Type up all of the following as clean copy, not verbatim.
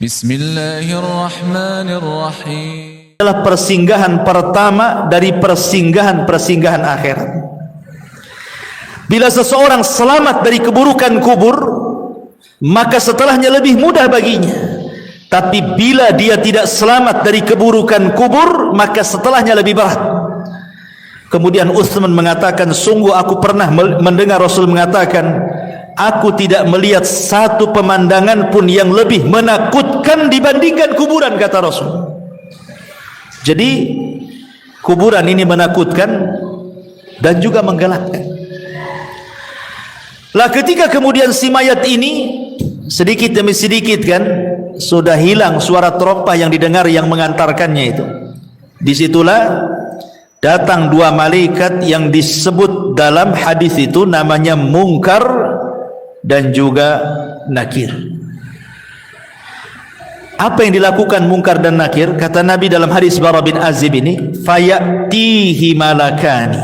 Bismillahirrahmanirrahim. Adalah persinggahan pertama dari persinggahan-persinggahan akhirat. Bila seseorang selamat dari keburukan kubur, maka setelahnya lebih mudah baginya. Tapi bila dia tidak selamat dari keburukan kubur, maka setelahnya lebih berat. Kemudian Utsman mengatakan, sungguh aku pernah mendengar Rasul mengatakan, aku tidak melihat satu pemandangan pun yang lebih menakutkan dibandingkan kuburan, kata Rasul. Jadi kuburan ini menakutkan dan juga menggelapkan. Lah ketika kemudian si mayat ini sedikit demi sedikit kan sudah hilang suara terompah yang didengar yang mengantarkannya itu. Disitulah datang dua malaikat yang disebut dalam hadis itu namanya Munkar dan juga Nakir. Apa yang dilakukan Munkar dan Nakir? Kata Nabi dalam hadis Bara bin Azib ini, fayatihi malakani.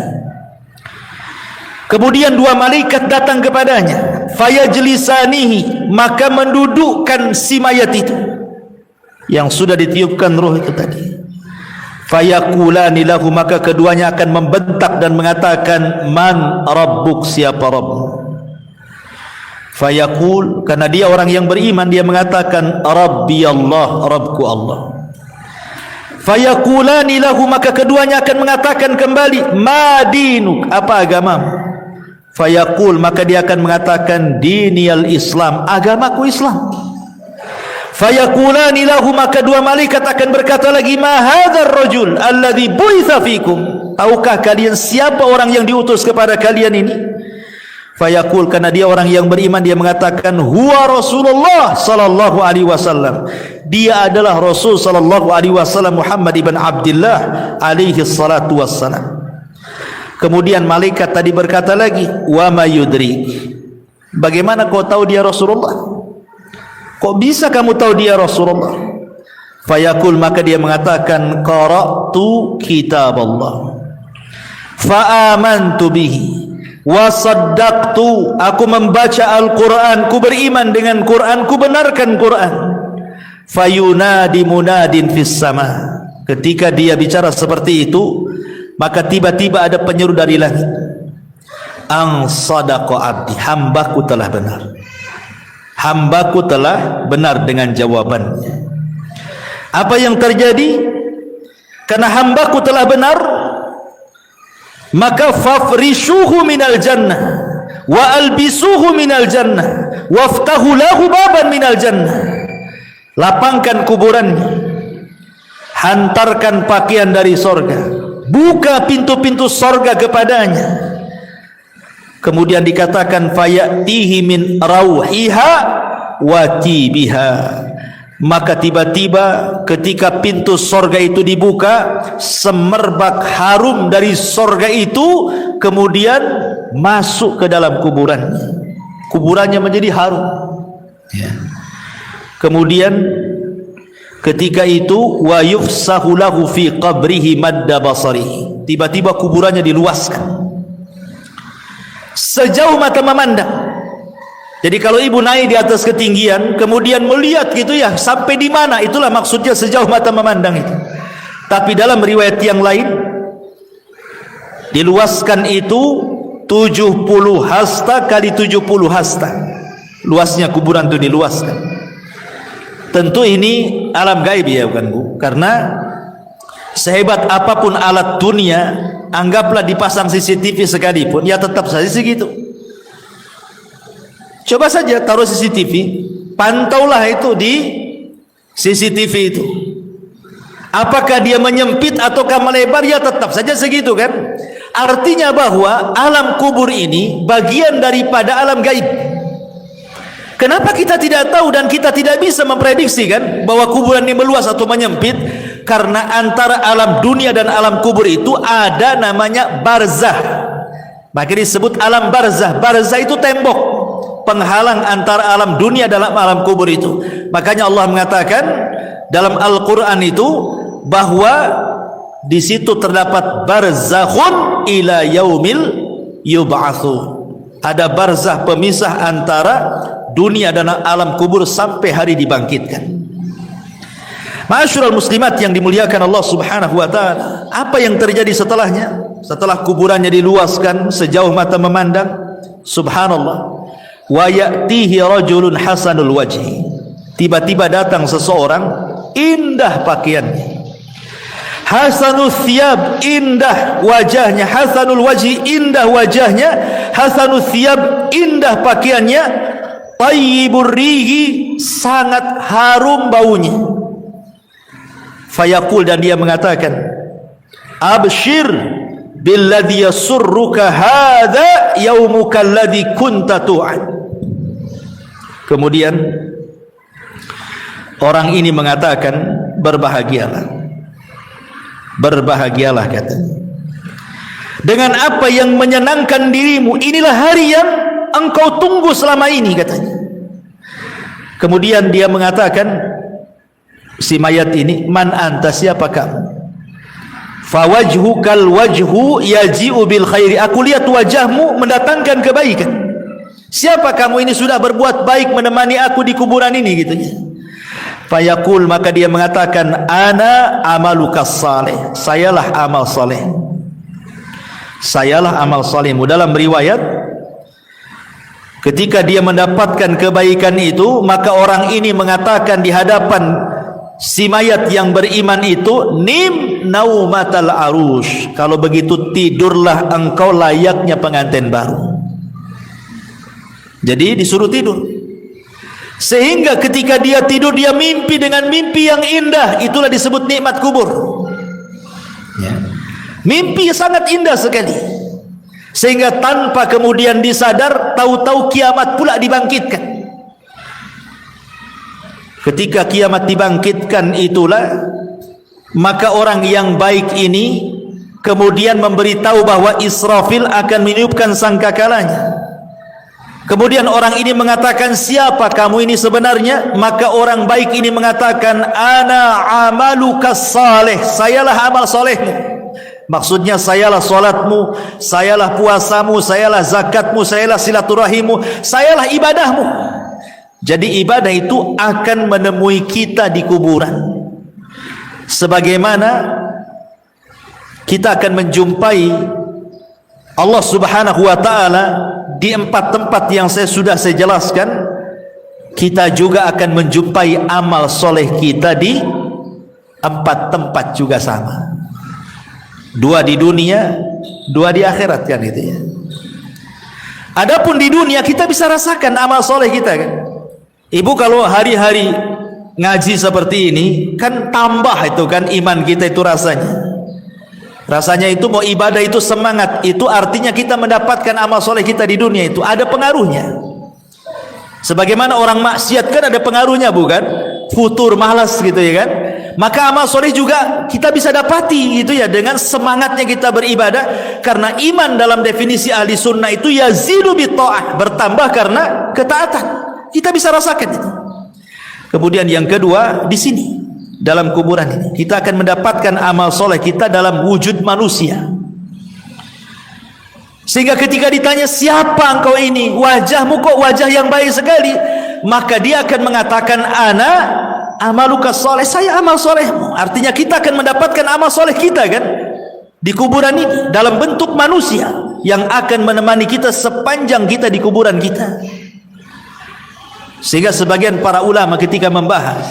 Kemudian dua malaikat datang kepadanya, fayajlisanihi, maka mendudukkan si mayat itu yang sudah ditiupkan roh itu tadi. Fayaqulani lahu, maka keduanya akan membentak dan mengatakan, man rabbuk, siapa Rabbmu? Fayaqul, karena dia orang yang beriman, dia mengatakan, Rabbi Allah, Rabbku Allah. Fayaqulani lahu, maka keduanya akan mengatakan kembali, ma dinuk, apa agamamu? Fayaqul, maka dia akan mengatakan, diniyal Islam, agamaku Islam. Fayaqulani lahu, maka dua malaikat akan berkata lagi, ma hadzal rajul alladzi buitsa fikum, tahukah kalian siapa orang yang diutus kepada kalian ini? Fayaqul, karena dia orang yang beriman, dia mengatakan, huwa Rasulullah sallallahu alaihi wasallam, dia adalah Rasul sallallahu alaihi wasallam Muhammad ibn Abdullah alaihi salatu wassalam. Kemudian malaikat tadi berkata lagi, wa mayudri, bagaimana kau tahu dia Rasulullah? Kok bisa kamu tahu dia Rasulullah? Fayaqul, maka dia mengatakan, qara'tu kitab Allah fa amantu bihi wa saddaqtu, aku membaca Al-Quran, ku beriman dengan Quran, ku benarkan Quran. Fayunadi munadin fis sama, ketika dia bicara seperti itu, maka tiba-tiba ada penyeru dari langit, ang sadaqa abdi, hambaku telah benar, hambaku telah benar dengan jawabannya. Apa yang terjadi? Karena hambaku telah benar, maka fafrishuhu minal jannah wa albisuhu minal jannah waftahu lahu baban minal jannah. Lapangkan kuburannya, hantarkan pakaian dari sorga, buka pintu-pintu sorga kepadanya. Kemudian dikatakan, fayatihi min rauhiha wa tibiha, maka tiba-tiba ketika pintu sorga itu dibuka, semerbak harum dari sorga itu kemudian masuk ke dalam kuburannya. Kuburannya menjadi harum, ya. Kemudian ketika itu, wa yufsahu lahu fi qabrihi madda basarihi, tiba-tiba kuburannya diluaskan sejauh mata memandang. Jadi kalau ibu naik di atas ketinggian kemudian melihat gitu ya, sampai di mana, itulah maksudnya sejauh mata memandang itu. Tapi dalam riwayat yang lain, diluaskan itu 70 hasta kali 70 hasta, luasnya kuburan itu diluaskan. Tentu ini alam gaib ya, bukan Bu? Karena sehebat apapun alat dunia, anggaplah dipasang CCTV sekalipun, ya tetap saja segitu. Coba saja taruh CCTV, pantaulah itu di CCTV itu. Apakah dia menyempit ataukah melebar, ya tetap saja segitu kan. Artinya bahwa alam kubur ini bagian daripada alam gaib. Kenapa kita tidak tahu dan kita tidak bisa memprediksi kan bahwa kuburan ini meluas atau menyempit? Karena antara alam dunia dan alam kubur itu ada namanya barzah. Maka disebut alam barzah. Barzah itu tembok penghalang antara alam dunia dan alam kubur itu. Makanya Allah mengatakan dalam Al-Quran itu bahwa di situ terdapat barzakhun ila yaumil yub'atsun. Ada barzah pemisah antara dunia dan alam kubur sampai hari dibangkitkan. Ma'asyiral muslimat yang dimuliakan Allah Subhanahu wa taala, apa yang terjadi setelahnya? Setelah kuburannya diluaskan sejauh mata memandang, subhanallah, wa ya'tihi rajulun hasanul wajhi. Tiba-tiba datang seseorang indah pakaiannya, hasanul thiyab, indah wajahnya, hasanul wajhi, indah wajahnya, hasanul thiyab, indah pakaiannya, tayyibur rihi, sangat harum baunya. Fayaqul, dan dia mengatakan, abshir billadhi yasurruka hadha yaumuka alladhi kunta tu'ad. Kemudian orang ini mengatakan, berbahagialah, berbahagialah katanya, dengan apa yang menyenangkan dirimu, inilah hari yang engkau tunggu selama ini katanya. Kemudian dia mengatakan, si mayat ini, man anta, siapa kamu? Fawajhukal wajhu yaji'u bil khairi, aku lihat wajahmu mendatangkan kebaikan. Siapa kamu ini, sudah berbuat baik menemani aku di kuburan ini gitunya. Fayaqul, maka dia mengatakan, ana amalukas saleh, sayalah amal saleh, sayalah amal salehmu. Dalam riwayat, ketika dia mendapatkan kebaikan itu, maka orang ini mengatakan di hadapan si mayat yang beriman itu, nim naumatal arush, kalau begitu tidurlah engkau layaknya pengantin baru. Jadi disuruh tidur, sehingga ketika dia tidur, dia mimpi dengan mimpi yang indah. Itulah disebut nikmat kubur ya. Mimpi sangat indah sekali, sehingga tanpa kemudian disadar, tahu-tahu kiamat pula dibangkitkan. Ketika kiamat dibangkitkan itulah, maka orang yang baik ini kemudian memberitahu bahwa Israfil akan meniupkan sangkakalanya. Kemudian orang ini mengatakan, siapa kamu ini sebenarnya? Maka orang baik ini mengatakan, ana amalukas saleh, sayalah amal solehmu. Maksudnya sayalah solatmu, sayalah puasamu, sayalah zakatmu, sayalah silaturahimmu, sayalah ibadahmu. Jadi ibadah itu akan menemui kita di kuburan, sebagaimana kita akan menjumpai Allah Subhanahu wa ta'ala di 4 tempat yang saya jelaskan. Kita juga akan menjumpai amal soleh kita di 4 tempat juga sama, 2 di dunia, 2 di akhirat kan itu ya. Adapun di dunia kita bisa rasakan amal soleh kita kan. Ibu kalau hari-hari ngaji seperti ini kan tambah itu kan iman kita itu rasanya itu mau ibadah itu semangat, itu artinya kita mendapatkan amal soleh kita di dunia itu ada pengaruhnya. Sebagaimana orang maksiat kan ada pengaruhnya bukan? Futur, malas gitu ya kan. Maka amal soleh juga kita bisa dapati gitu ya, dengan semangatnya kita beribadah. Karena iman dalam definisi ahli sunnah itu yazidu bitta'ah, bertambah karena ketaatan. Kita bisa rasakan itu. Kemudian yang kedua, di sini dalam kuburan ini kita akan mendapatkan amal soleh kita dalam wujud manusia. Sehingga ketika ditanya, siapa engkau ini? Wajahmu kok wajah yang baik sekali. Maka dia akan mengatakan, ana amalukas soleh, saya amal solehmu. Artinya kita akan mendapatkan amal soleh kita kan di kuburan ini dalam bentuk manusia yang akan menemani kita sepanjang kita di kuburan kita. Sehingga sebagian para ulama ketika membahas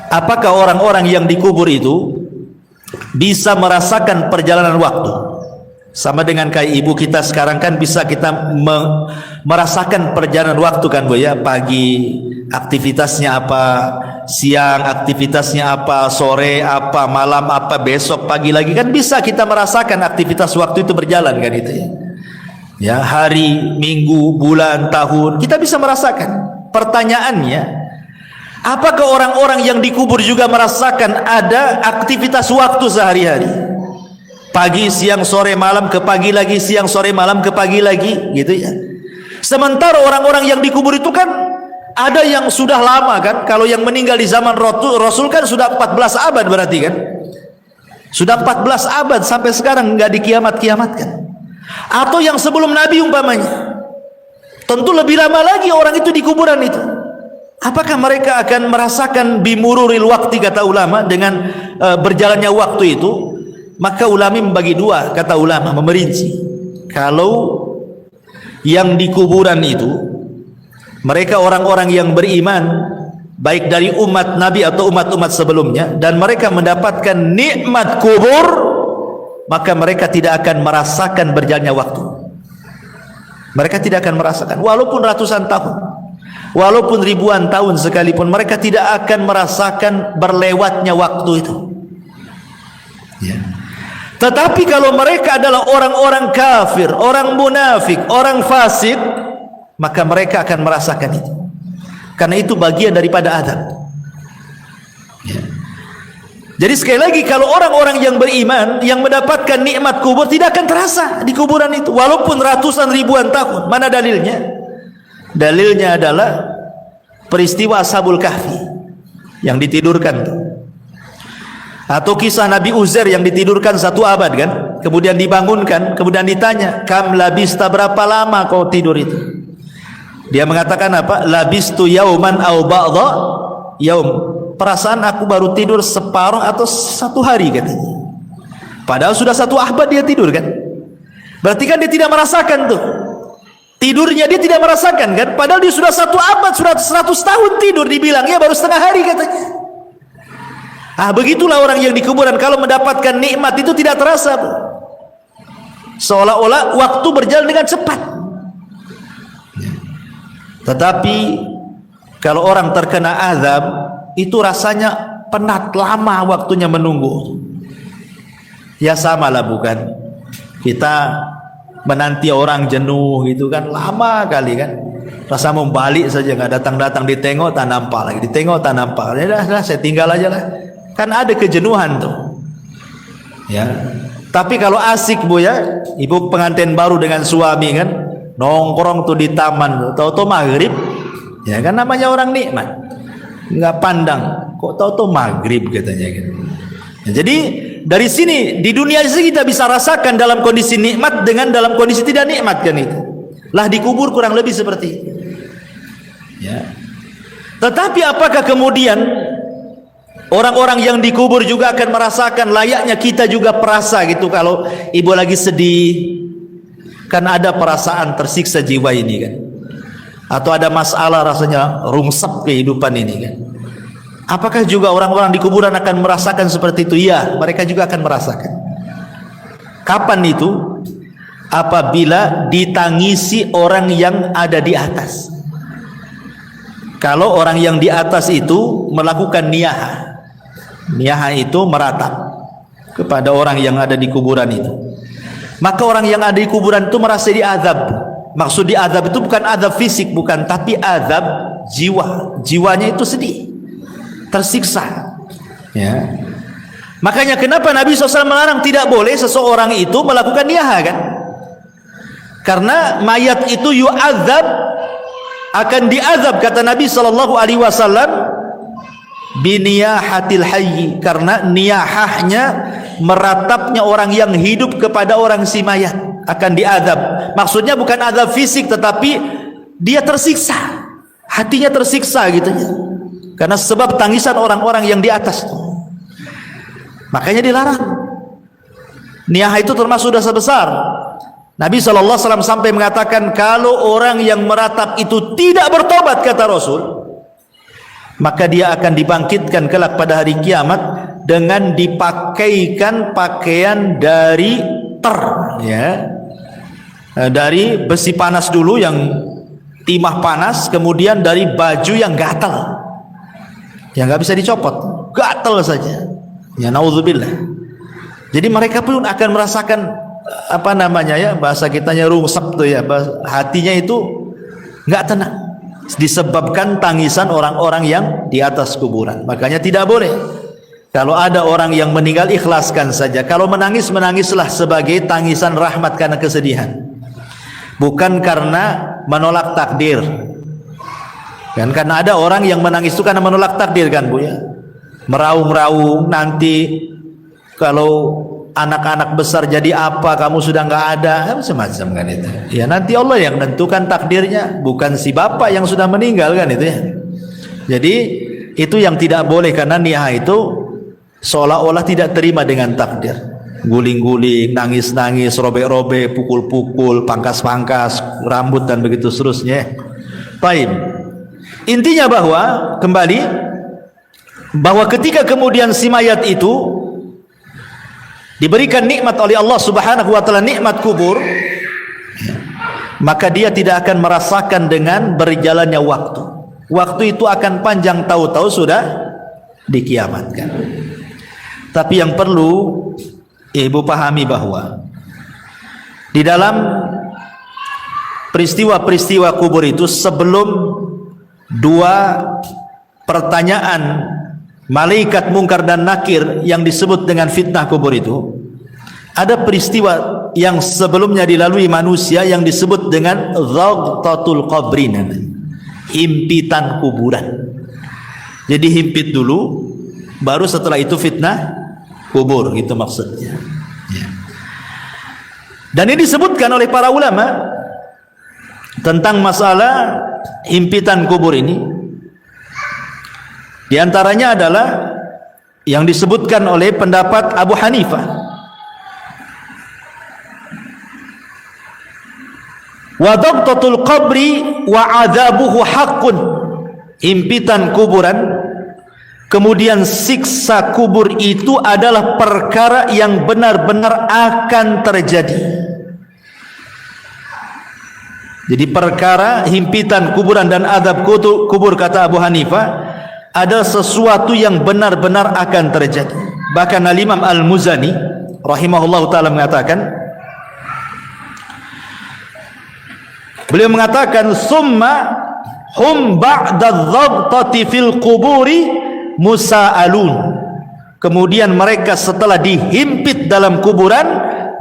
apakah orang-orang yang dikubur itu bisa merasakan perjalanan waktu, sama dengan kayak ibu kita sekarang kan bisa kita merasakan perjalanan waktu kan Bu ya, pagi aktivitasnya apa, siang aktivitasnya apa, sore apa, malam apa, besok pagi lagi kan bisa kita merasakan aktivitas waktu itu berjalan kan itu ya. Ya, hari, minggu, bulan, tahun, kita bisa merasakan. Pertanyaannya, apakah orang-orang yang dikubur juga merasakan ada aktivitas waktu sehari-hari? Pagi, siang, sore, malam, ke pagi lagi, siang, sore, malam, ke pagi lagi, gitu ya. Sementara orang-orang yang dikubur itu kan ada yang sudah lama kan. Kalau yang meninggal di zaman Rasul kan sudah 14 abad berarti kan. Sudah 14 abad sampai sekarang nggak dikiamat-kiamatkan. Atau yang sebelum Nabi umpamanya, tentu lebih lama lagi orang itu di kuburan itu. Apakah mereka akan merasakan bimururil waktu, kata ulama, dengan berjalannya waktu itu? Maka ulama membagi dua, kata ulama, memerinci. Kalau yang di kuburan itu mereka orang-orang yang beriman, baik dari umat Nabi atau umat-umat sebelumnya, dan mereka mendapatkan nikmat kubur, maka mereka tidak akan merasakan berjalannya waktu. Mereka tidak akan merasakan, walaupun ratusan tahun, walaupun ribuan tahun sekalipun, mereka tidak akan merasakan berlewatnya waktu itu. Ya. Tetapi kalau mereka adalah orang-orang kafir, orang munafik, orang fasik, maka mereka akan merasakan itu. Karena itu bagian daripada azab. Ya. Jadi sekali lagi, kalau orang-orang yang beriman yang mendapatkan nikmat kubur tidak akan terasa di kuburan itu, walaupun ratusan ribuan tahun. Mana dalilnya? Dalilnya adalah peristiwa Ashabul Kahfi yang ditidurkan, atau kisah Nabi Uzair yang ditidurkan 1 abad kan, kemudian dibangunkan, kemudian ditanya, kam labista, berapa lama kau tidur itu? Dia mengatakan apa? Labistu yauman au ba'dha yaum. Perasaan aku baru tidur separuh atau 1 hari katanya. Padahal sudah 1 abad dia tidur kan. Berarti kan dia tidak merasakan tuh. Tidurnya dia tidak merasakan kan. Padahal dia sudah 1 abad, sudah 100 tahun tidur, dibilangnya baru setengah hari katanya. Begitulah orang yang di kuburan, kalau mendapatkan nikmat itu tidak terasa. Seolah-olah waktu berjalan dengan cepat. Tetapi kalau orang terkena azab, itu rasanya penat, lama waktunya menunggu. Ya samalah, bukan? Kita menanti orang jenuh gitu kan, lama kali kan. Rasa mau balik saja, nggak datang-datang, ditengok tak nampak lagi, ditengok tak nampak. Ya dah, saya tinggal aja lah. Kan ada kejenuhan tuh. Ya. Tapi kalau asik bu ya, ibu pengantin baru dengan suami kan, nongkrong tuh di taman, tahu-tahu maghrib, ya kan namanya orang nikmat. Nggak pandang, kok tahu-tahu maghrib katanya gitu. Ya, jadi dari sini di dunia ini kita bisa rasakan dalam kondisi nikmat dengan dalam kondisi tidak nikmat kan itu. Lah dikubur kurang lebih seperti itu. Ya. Tetapi apakah kemudian orang-orang yang dikubur juga akan merasakan layaknya kita juga perasa gitu, kalau ibu lagi sedih, kan ada perasaan tersiksa jiwa ini kan, atau ada masalah rasanya rungsep kehidupan ini kan. Apakah juga orang-orang di kuburan akan merasakan seperti itu? Ya, mereka juga akan merasakan. Kapan itu? Apabila ditangisi orang yang ada di atas. Kalau orang yang di atas itu melakukan niyah, niyah itu meratap kepada orang yang ada di kuburan itu, maka orang yang ada di kuburan itu merasa diazab. Maksud diazab itu bukan azab fisik, bukan, tapi azab jiwa. Jiwanya itu sedih, tersiksa. Ya. Makanya kenapa Nabi SAW melarang, tidak boleh seseorang itu melakukan niyah kan? Karena mayat itu yu'adzab, akan diazab, kata Nabi SAW, biniyahatil hayyi, karena niyahahnya meratapnya orang yang hidup kepada orang si mayat akan diazab. Maksudnya bukan azab fisik, tetapi dia tersiksa, hatinya tersiksa gitu ya, karena sebab tangisan orang-orang yang di atas. Makanya dilarang. Niyah itu termasuk dosa besar. Nabi SAW sampai mengatakan, kalau orang yang meratap itu tidak bertobat, kata Rasul, maka dia akan dibangkitkan kelak pada hari kiamat dengan dipakaikan pakaian dari ya, dari besi panas dulu yang timah panas, kemudian dari baju yang gatal, yang nggak bisa dicopot, gatal saja. Ya naudzubillah. Jadi mereka pun akan merasakan apa namanya ya, bahasa kitanya rungsep tuh ya, hatinya itu nggak tenang disebabkan tangisan orang-orang yang di atas kuburan. Makanya tidak boleh kalau ada orang yang meninggal, ikhlaskan saja. Kalau menangis, menangislah sebagai tangisan rahmat karena kesedihan, bukan karena menolak takdir kan. Karena ada orang yang menangis itu karena menolak takdir kan bu ya, meraung-raung, nanti kalau anak-anak besar jadi apa, kamu sudah nggak ada, semacam kan itu. Ya nanti Allah yang menentukan takdirnya, bukan si bapak yang sudah meninggal kan itu ya. Jadi itu yang tidak boleh, karena Nia itu seolah-olah tidak terima dengan takdir. Guling-guling, nangis-nangis, robek-robek, pukul-pukul, pangkas-pangkas rambut dan begitu seterusnya. Baik. Intinya bahwa ketika kemudian si mayat itu diberikan nikmat oleh Allah Subhanahu wa taala, nikmat kubur, maka dia tidak akan merasakan dengan berjalannya waktu. Waktu itu akan panjang, tahu-tahu sudah dikiamatkan. Tapi yang perlu ibu pahami bahwa di dalam peristiwa-peristiwa kubur itu, sebelum dua pertanyaan malaikat mungkar dan nakir yang disebut dengan fitnah kubur itu, ada peristiwa yang sebelumnya dilalui manusia yang disebut dengan dhaghtatul qabrin, himpitan kuburan. Jadi himpit dulu, baru setelah itu fitnah kubur, gitu maksudnya. Dan ini disebutkan oleh para ulama tentang masalah himpitan kubur ini. Di antaranya adalah yang disebutkan oleh pendapat Abu Hanifah. Wa dhaghtatul qabri wa adzabuhu haqqun. Himpitan kuburan, kemudian siksa kubur itu adalah perkara yang benar-benar akan terjadi. Jadi perkara himpitan kuburan dan azab kubur, kata Abu Hanifah, adalah sesuatu yang benar-benar akan terjadi. Bahkan Al-Imam Al-Muzani rahimahullah ta'ala mengatakan, beliau mengatakan, summa hum ba'da dhabtati fil kuburi musa'alun. Kemudian mereka setelah dihimpit dalam kuburan,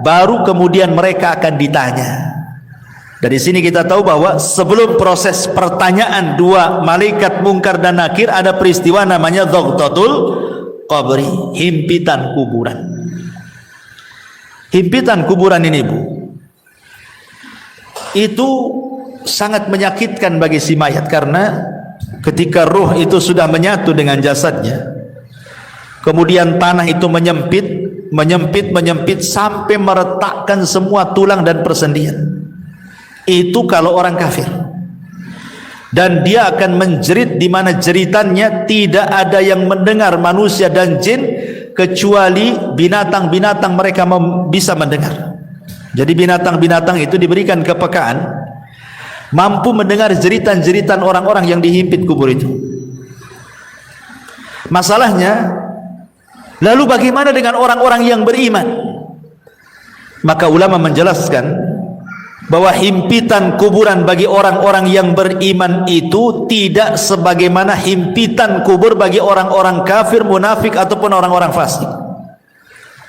baru kemudian mereka akan ditanya. Dari sini kita tahu bahwa sebelum proses pertanyaan dua malaikat mungkar dan nakir, ada peristiwa namanya dhaghtatul qabri, himpitan kuburan. Himpitan kuburan ini, Bu, itu sangat menyakitkan bagi si mayat, karena ketika ruh itu sudah menyatu dengan jasadnya, kemudian tanah itu menyempit sampai meretakkan semua tulang dan persendian. Itu kalau orang kafir, dan dia akan menjerit di mana jeritannya tidak ada yang mendengar, manusia dan jin, kecuali binatang-binatang mereka bisa mendengar. Jadi binatang-binatang itu diberikan kepekaan, mampu mendengar jeritan-jeritan orang-orang yang dihimpit kubur itu. Masalahnya, lalu bagaimana dengan orang-orang yang beriman? Maka ulama menjelaskan bahwa himpitan kuburan bagi orang-orang yang beriman itu tidak sebagaimana himpitan kubur bagi orang-orang kafir, munafik ataupun orang-orang fasik.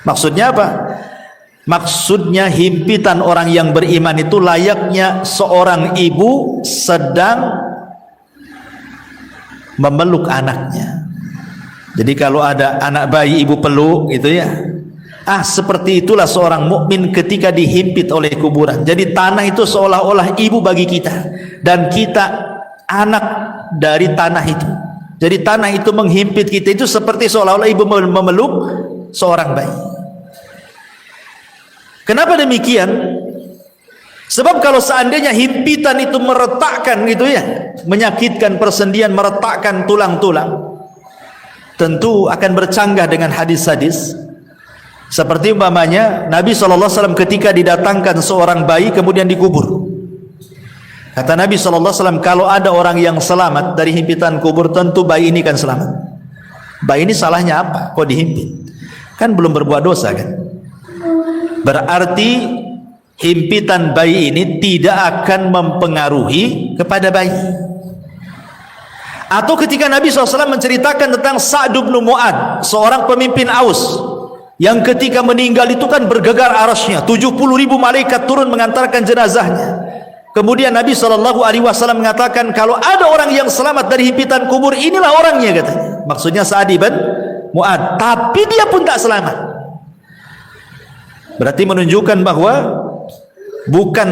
Maksudnya apa? Maksudnya himpitan orang yang beriman itu layaknya seorang ibu sedang memeluk anaknya. Jadi kalau ada anak bayi ibu peluk gitu ya, seperti itulah seorang mukmin ketika dihimpit oleh kuburan. Jadi tanah itu seolah-olah ibu bagi kita, dan kita anak dari tanah itu. Jadi tanah itu menghimpit kita itu seperti seolah-olah ibu memeluk seorang bayi. Kenapa demikian? Sebab kalau seandainya himpitan itu meretakkan gitu ya, menyakitkan persendian, meretakkan tulang-tulang, tentu akan bercanggah dengan hadis-hadis. Seperti umpamanya Nabi SAW ketika didatangkan seorang bayi kemudian dikubur, kata Nabi SAW, kalau ada orang yang selamat dari himpitan kubur, tentu bayi ini kan selamat. Bayi ini salahnya apa? Kok dihimpit? Kan belum berbuat dosa kan? Berarti himpitan bayi ini tidak akan mempengaruhi kepada bayi. Atau ketika Nabi SAW menceritakan tentang Sa'd bin Mu'adz, seorang pemimpin Aus, yang ketika meninggal itu kan bergegar arasnya, 70.000 malaikat turun mengantarkan jenazahnya. Kemudian Nabi SAW mengatakan, kalau ada orang yang selamat dari himpitan kubur, inilah orangnya, katanya. Maksudnya Sa'd bin Mu'adz. Tapi dia pun tak selamat. Berarti menunjukkan bahwa bukan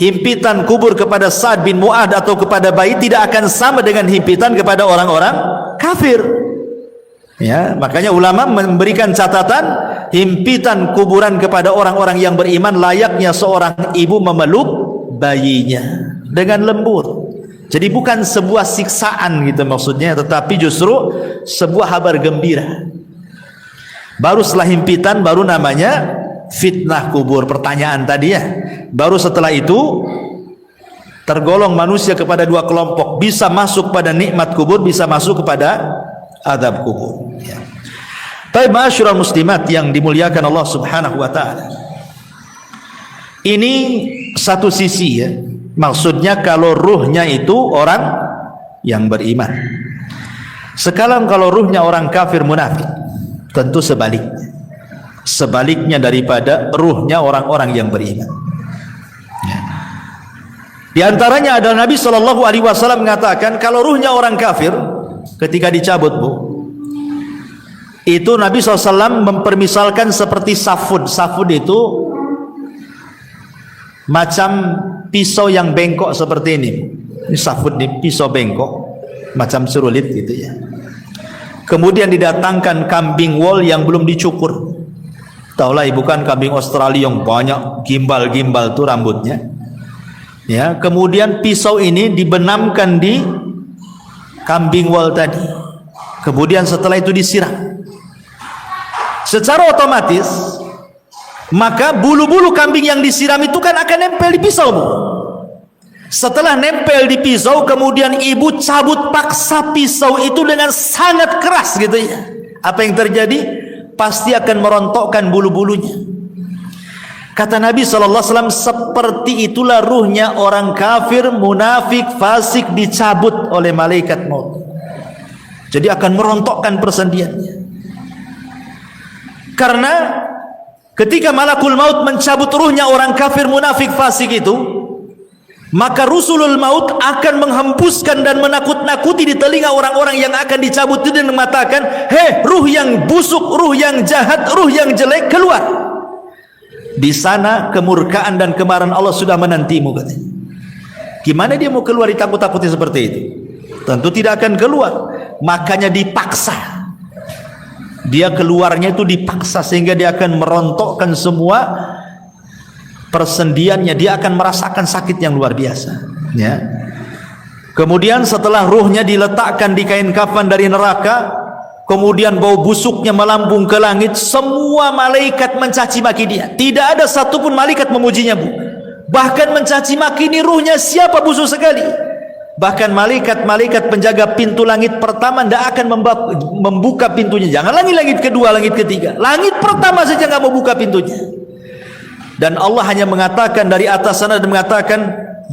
himpitan kubur kepada Sa'ad bin Mu'adh atau kepada bayi tidak akan sama dengan himpitan kepada orang-orang kafir. Ya, makanya ulama memberikan catatan himpitan kuburan kepada orang-orang yang beriman layaknya seorang ibu memeluk bayinya dengan lembut. Jadi bukan sebuah siksaan gitu maksudnya, tetapi justru sebuah kabar gembira. Baru setelah himpitan baru namanya fitnah kubur, pertanyaan tadi ya. Baru setelah itu tergolong manusia kepada dua kelompok, bisa masuk pada nikmat kubur, bisa masuk kepada azab kubur. Ya. Tapi ma'asyiral muslimat yang dimuliakan Allah Subhanahu wa taala. Ini satu sisi ya. Maksudnya kalau ruhnya itu orang yang beriman. Sekarang kalau ruhnya orang kafir munafik, tentu sebaliknya. Sebaliknya daripada ruhnya orang-orang yang beriman. Ya. Di antaranya adalah Nabi SAW mengatakan kalau ruhnya orang kafir ketika dicabut itu Nabi SAW mempermisalkan seperti safud. Safud itu macam pisau yang bengkok seperti ini. Ini safud, ini pisau bengkok macam serulit gitu ya. Kemudian didatangkan kambing wol yang belum dicukur. Taulah ibu kan kambing Australia yang banyak gimbal-gimbal tuh rambutnya. Ya, kemudian pisau ini dibenamkan di kambing wol tadi. Kemudian setelah itu disiram. Secara otomatis maka bulu-bulu kambing yang disiram itu kan akan nempel di pisau, Bu. Setelah nempel di pisau, kemudian ibu cabut paksa pisau itu dengan sangat keras gitu ya. Apa yang terjadi? Pasti akan merontokkan bulu-bulunya. Kata Nabi SAW, seperti itulah ruhnya orang kafir, munafik, fasik dicabut oleh malaikat maut. Jadi akan merontokkan persendiannya. Karena ketika malakul maut mencabut ruhnya orang kafir, munafik, fasik itu, maka rusulul maut akan menghembuskan dan menakut-nakuti di telinga orang-orang yang akan dicabut itu dan mengatakan, hei ruh yang busuk, ruh yang jahat, ruh yang jelek, keluar. Di sana kemurkaan dan kemarahan Allah sudah menantimu katanya. Gimana dia mau keluar ditakut-takuti seperti itu? Tentu tidak akan keluar. Makanya dipaksa. Dia keluarnya itu dipaksa sehingga dia akan merontokkan semua persendiannya. Dia akan merasakan sakit yang luar biasa ya. Kemudian setelah ruhnya diletakkan di kain kafan dari neraka, kemudian bau busuknya melambung ke langit, semua malaikat mencaci maki dia. Tidak ada satupun malaikat memujinya, Bu. Bahkan mencaci maki, ini ruhnya siapa busuk sekali. Bahkan malaikat-malaikat penjaga pintu langit pertama tidak akan membuka pintunya. Jangan langit kedua, langit ketiga. Langit pertama saja nggak mau buka pintunya. Dan Allah hanya mengatakan dari atas sana dan mengatakan,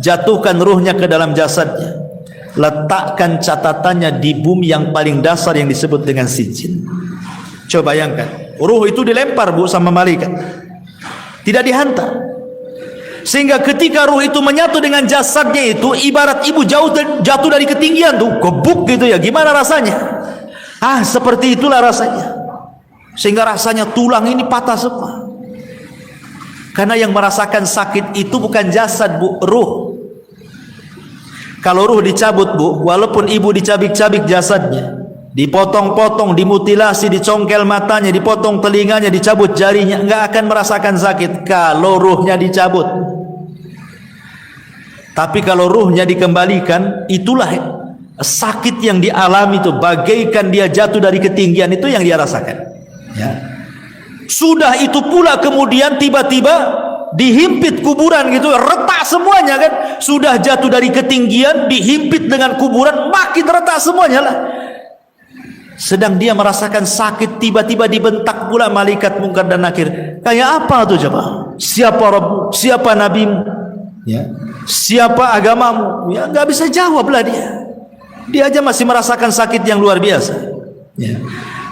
jatuhkan ruhnya ke dalam jasadnya. Letakkan catatannya di bumi yang paling dasar yang disebut dengan sijin. Coba bayangkan, ruh itu dilempar, Bu, sama malaikat. Tidak dihantar. Sehingga ketika ruh itu menyatu dengan jasadnya itu ibarat ibu jatuh dari ketinggian tuh, gebuk gitu ya. Gimana rasanya? Seperti itulah rasanya. Sehingga rasanya tulang ini patah semua. Karena yang merasakan sakit itu bukan jasad, Bu, ruh. Kalau ruh dicabut, Bu, walaupun ibu dicabik-cabik jasadnya, dipotong-potong, dimutilasi, dicongkel matanya, dipotong telinganya, dicabut jarinya, enggak akan merasakan sakit kalau ruhnya dicabut. Tapi kalau ruhnya dikembalikan, itulah sakit yang dialami itu, bagaikan dia jatuh dari ketinggian, itu yang dia rasakan ya. Sudah itu pula kemudian tiba-tiba dihimpit kuburan gitu, retak semuanya kan. Sudah jatuh dari ketinggian, dihimpit dengan kuburan, makin retak semuanya lah. Sedang dia merasakan sakit, tiba-tiba dibentak pula malaikat Munkar dan Nakir. Kayak apa tuh coba? Siapa Rabb? Siapa nabimu? Ya. Siapa agamamu? Ya, nggak bisa jawab lah dia. Dia aja masih merasakan sakit yang luar biasa. Ya.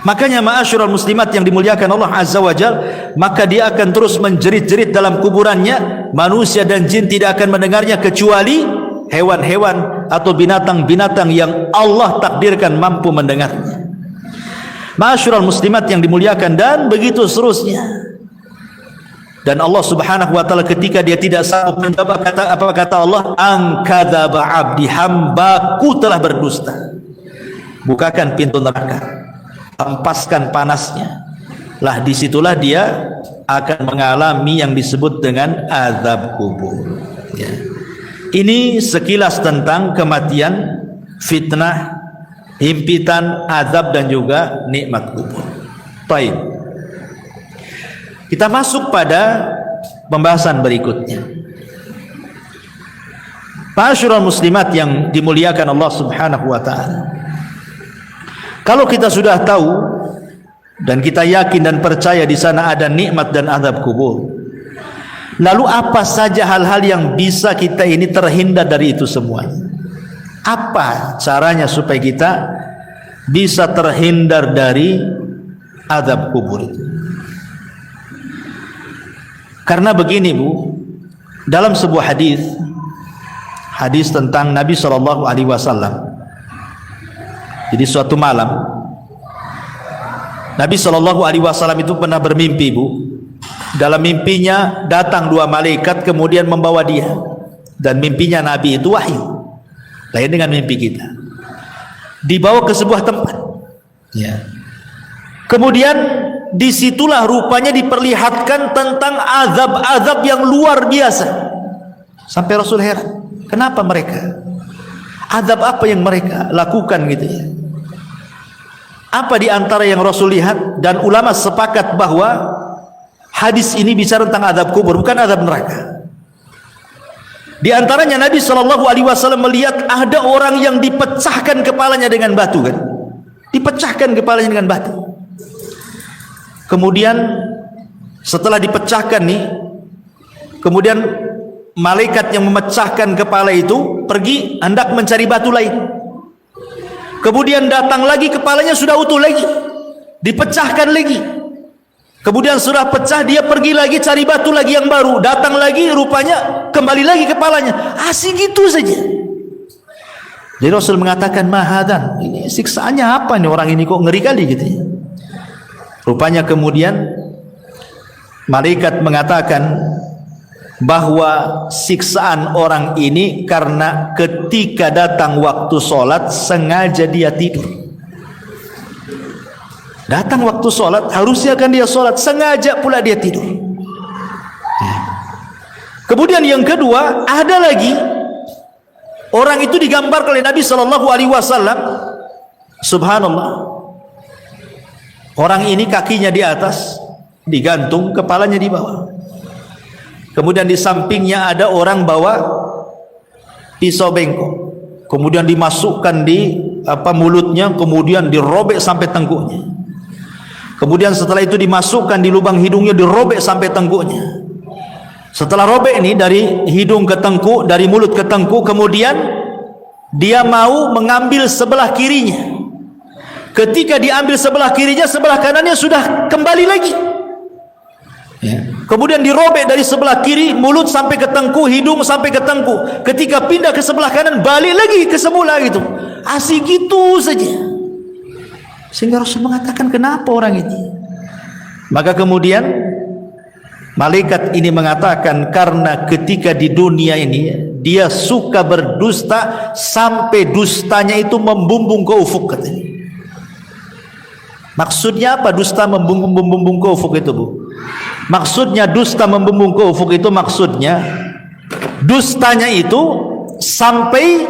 Makanya ma'asyiral muslimat yang dimuliakan Allah Azza wa Jal, maka dia akan terus menjerit-jerit dalam kuburannya. Manusia dan jin tidak akan mendengarnya kecuali hewan-hewan atau binatang-binatang yang Allah takdirkan mampu mendengarnya. Ma'asyiral muslimat yang dimuliakan, dan begitu seterusnya. Dan Allah Subhanahu wa taala ketika dia tidak sanggup menjawab, apa kata Allah? An kadzaba 'abdi, hambaku telah berdusta. Bukakan pintu neraka, hempaskan panasnya. Lah disitulah dia akan mengalami yang disebut dengan azab kubur. Ya. Ini sekilas tentang kematian, fitnah, himpitan, azab dan juga nikmat kubur. Baik. Kita masuk pada pembahasan berikutnya. Ma'asyiral muslimat yang dimuliakan Allah Subhanahu wa taala. Kalau kita sudah tahu dan kita yakin dan percaya di sana ada nikmat dan azab kubur, lalu apa saja hal-hal yang bisa kita ini terhindar dari itu semuanya? Apa caranya supaya kita bisa terhindar dari azab kubur itu? Karena begini Bu, dalam sebuah hadis tentang Nabi SAW. Jadi suatu malam Nabi SAW itu pernah bermimpi Bu. Dalam mimpinya datang dua malaikat kemudian membawa dia. Dan mimpinya Nabi itu wahyu, lain dengan mimpi kita. Dibawa ke sebuah tempat, ya. Kemudian disitulah rupanya diperlihatkan tentang azab-azab yang luar biasa. Sampai Rasul heran, kenapa mereka? Azab apa yang mereka lakukan gitu ya? Apa di antara yang Rasul lihat? Dan ulama sepakat bahwa hadis ini bicara tentang azab kubur, bukan azab neraka. Di antaranya Nabi SAW melihat ada orang yang dipecahkan kepalanya dengan batu kan? Dipecahkan kepalanya dengan batu. Kemudian setelah dipecahkan nih, kemudian malaikat yang memecahkan kepala itu pergi hendak mencari batu lain. Kemudian datang lagi, kepalanya sudah utuh lagi, dipecahkan lagi. Kemudian sudah pecah, dia pergi lagi cari batu lagi yang baru, datang lagi, rupanya kembali lagi kepalanya. Asik gitu saja. Jadi Rasul mengatakan, mahadan, ini siksaannya apa nih orang ini, kok ngeri kali gitu ya. Rupanya kemudian malaikat mengatakan bahwa siksaan orang ini karena ketika datang waktu sholat sengaja dia tidur. Datang waktu sholat, harusnya kan dia sholat, sengaja pula dia tidur. Kemudian yang kedua, ada lagi orang itu digambarkan oleh Nabi SAW. Subhanallah, orang ini kakinya di atas, digantung, kepalanya di bawah. Kemudian di sampingnya ada orang bawa pisau bengkok, kemudian dimasukkan di mulutnya, kemudian dirobek sampai tengkuknya. Kemudian setelah itu dimasukkan di lubang hidungnya, dirobek sampai tengkuknya. Setelah robek ini dari hidung ke tengkuk, dari mulut ke tengkuk, kemudian dia mau mengambil sebelah kirinya. Ketika diambil sebelah kirinya, sebelah kanannya sudah kembali lagi. Ya. Kemudian dirobek dari sebelah kiri, mulut sampai ke tengkuk, hidung sampai ke tengkuk. Ketika pindah ke sebelah kanan, balik lagi ke semula gitu. Asik gitu saja. Sehingga Rasul mengatakan, kenapa orang ini? Maka kemudian malaikat ini mengatakan, karena ketika di dunia ini dia suka berdusta sampai dustanya itu membumbung ke ufuk katanya. Maksudnya apa dusta membumbung ke ufuk itu Bu? Maksudnya dusta membumbung ke ufuk itu maksudnya dustanya itu sampai